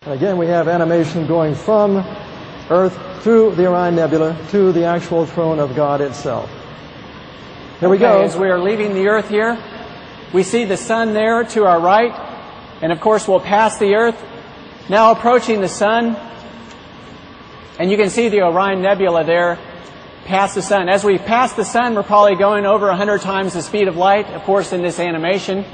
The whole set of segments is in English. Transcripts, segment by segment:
And again, we have animation going from Earth through the Orion Nebula to the actual throne of God itself. Here we go. As we are leaving the Earth here, we see the sun there to our right, and of course we'll pass the Earth. Now approaching the sun, and you can see the Orion Nebula there past the sun. As we pass the sun, we're probably going over 100 times the speed of light, of course, in this animation.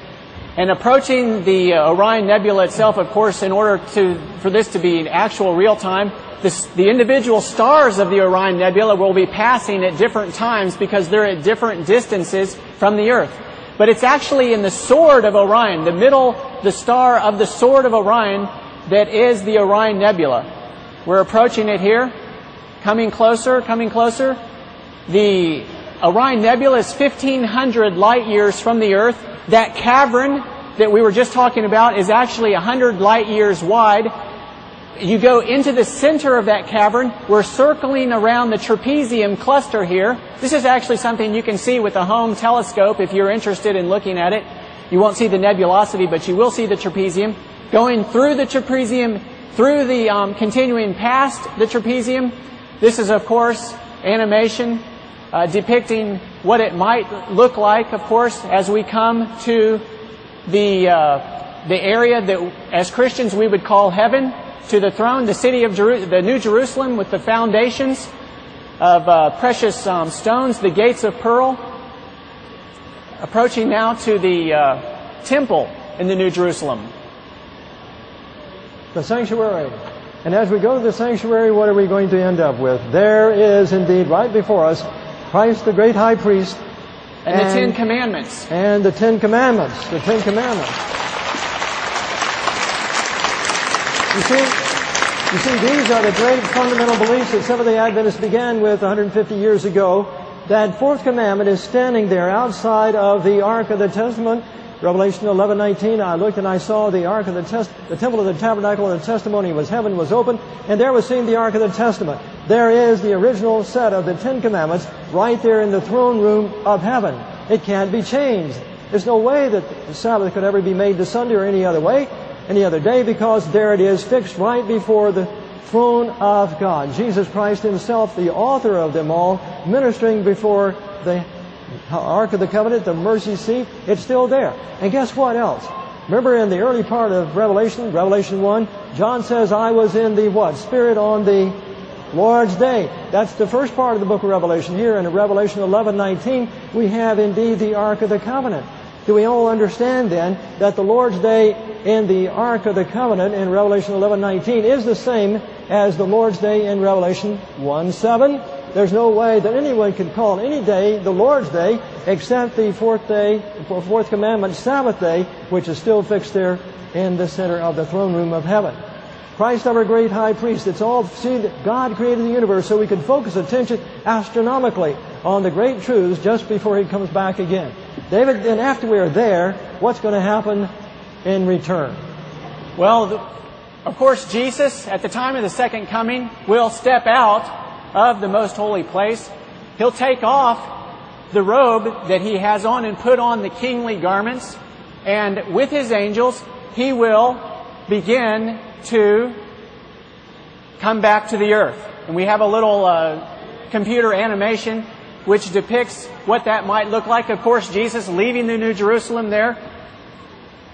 And approaching the Orion Nebula itself, of course, in order for this to be in actual real time, the individual stars of the Orion Nebula will be passing at different times because they're at different distances from the Earth. But it's actually in the Sword of Orion, the star of the Sword of Orion, that is the Orion Nebula. We're approaching it here, coming closer, coming closer. The Orion Nebula is 1,500 light years from the Earth. That cavern that we were just talking about is actually 100 light years wide. You go into the center of that cavern. We're circling around the trapezium cluster here. This is actually something you can see with a home telescope if you're interested in looking at it. You won't see the nebulosity, but you will see the trapezium. Going through the trapezium, through the continuing past the trapezium. This is, of course, animation depicting what it might look like, of course, as we come to the area that, as Christians, we would call heaven, to the throne, the city of the New Jerusalem, with the foundations of precious stones, the gates of pearl. Approaching now to the temple in the New Jerusalem. The sanctuary. And as we go to the sanctuary, what are we going to end up with? There is indeed right before us Christ, the great high priest. And the Ten Commandments. And the Ten Commandments. The Ten Commandments. You see, these are the great fundamental beliefs that Seventh-day Adventists began with 150 years ago. That fourth commandment is standing there outside of the Ark of the Testament. Revelation 11:19, I looked and I saw the Ark of the Temple of the Tabernacle of the Testimony was heaven was open, and there was seen the Ark of the Testament. There is the original set of the Ten Commandments right there in the throne room of heaven. It can't be changed. There's no way that the Sabbath could ever be made to Sunday or any other way, any other day, because there it is fixed right before the throne of God. Jesus Christ Himself, the author of them all, ministering before the Ark of the Covenant, the mercy seat. It's still there. And guess what else? Remember in the early part of Revelation 1, John says, I was in the what? Spirit on the Lord's day. That's the first part of the book of Revelation. Here in Revelation 11:19, we have indeed the Ark of the Covenant. Do we all understand then that the Lord's day in the Ark of the Covenant in Revelation 11:19 is the same as the Lord's day in Revelation 1:7? There's no way that anyone could call any day the Lord's day except the fourth commandment, Sabbath day, which is still fixed there in the center of the throne room of heaven. Christ, our great high priest. It's all, see, that God created the universe so we could focus attention astronomically on the great truths just before He comes back again. David, and after we are there, what's going to happen in return? Well, of course, Jesus, at the time of the second coming, will step out of the most holy place. He'll take off the robe that He has on and put on the kingly garments. And with His angels, He will begin to come back to the earth. And we have a little computer animation which depicts what that might look like. Of course, Jesus leaving the New Jerusalem there,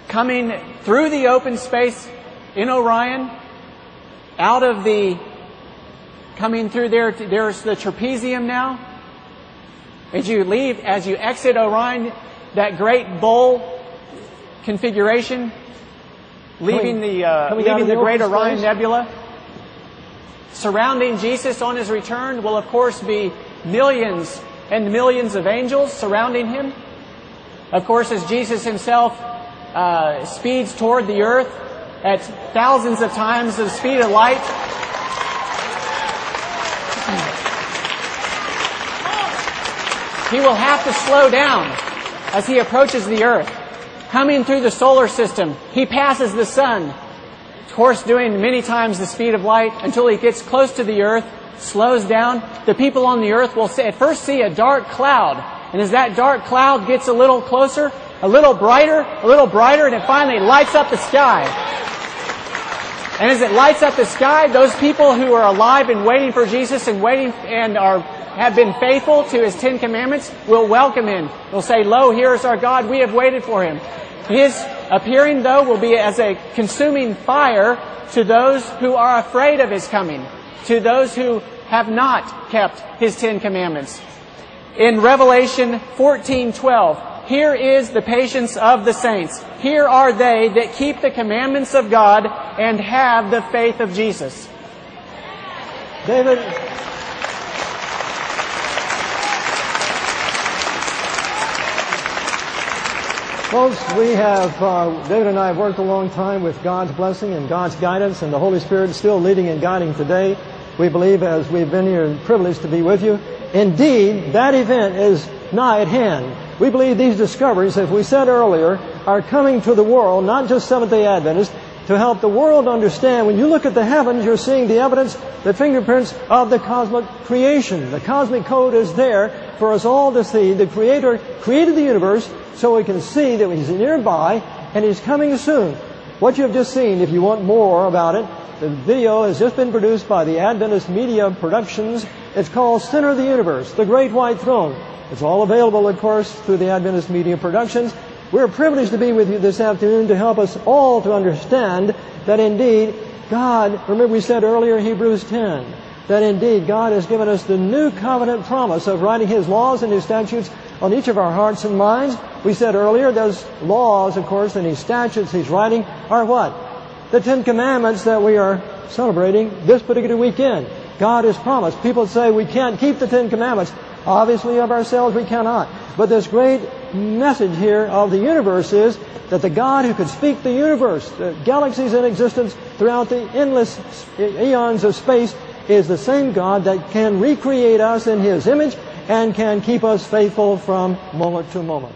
coming through the open space in Orion, coming through there, there's the trapezium now. As you exit Orion, that great bowl configuration, leaving the great Orion Nebula. Surrounding Jesus on His return will, of course, be millions and millions of angels surrounding Him. Of course, as Jesus Himself speeds toward the earth at thousands of times the speed of light, He will have to slow down as He approaches the earth. Coming through the solar system, He passes the sun, of course doing many times the speed of light, until He gets close to the earth, slows down. The people on the earth will at first see a dark cloud. And as that dark cloud gets a little closer, a little brighter, and it finally lights up the sky. And as it lights up the sky, those people who are alive and waiting for Jesus and have been faithful to His 10 Commandments will welcome Him. They'll say, "Lo, here is our God. We have waited for Him." His appearing, though, will be as a consuming fire to those who are afraid of His coming, to those who have not kept His 10 Commandments. In Revelation 14:12, here is the patience of the saints. Here are they that keep the commandments of God and have the faith of Jesus. David, folks, David and I have worked a long time with God's blessing and God's guidance, and the Holy Spirit is still leading and guiding today. We believe, as we've been here and privileged to be with you, indeed, that event is nigh at hand. We believe these discoveries, as we said earlier, are coming to the world, not just Seventh-day Adventists, to help the world understand. When you look at the heavens, you're seeing the evidence, the fingerprints of the cosmic creation. The cosmic code is there for us all to see. The Creator created the universe so we can see that He's nearby and He's coming soon. What you have just seen, if you want more about it, the video has just been produced by the Adventist Media Productions. It's called Center of the Universe, The Great White Throne. It's all available, of course, through the Adventist Media Productions. We're privileged to be with you this afternoon to help us all to understand that indeed God, remember we said earlier, Hebrews 10, that indeed God has given us the new covenant promise of writing His laws and His statutes on each of our hearts and minds. We said earlier, those laws, of course, and His statutes He's writing are what? The 10 Commandments that we are celebrating this particular weekend. God has promised. People say we can't keep the 10 Commandments. Obviously, of ourselves, we cannot. But this great message here of the universe is that the God who could speak the universe, the galaxies in existence throughout the endless eons of space, is the same God that can recreate us in His image and can keep us faithful from moment to moment.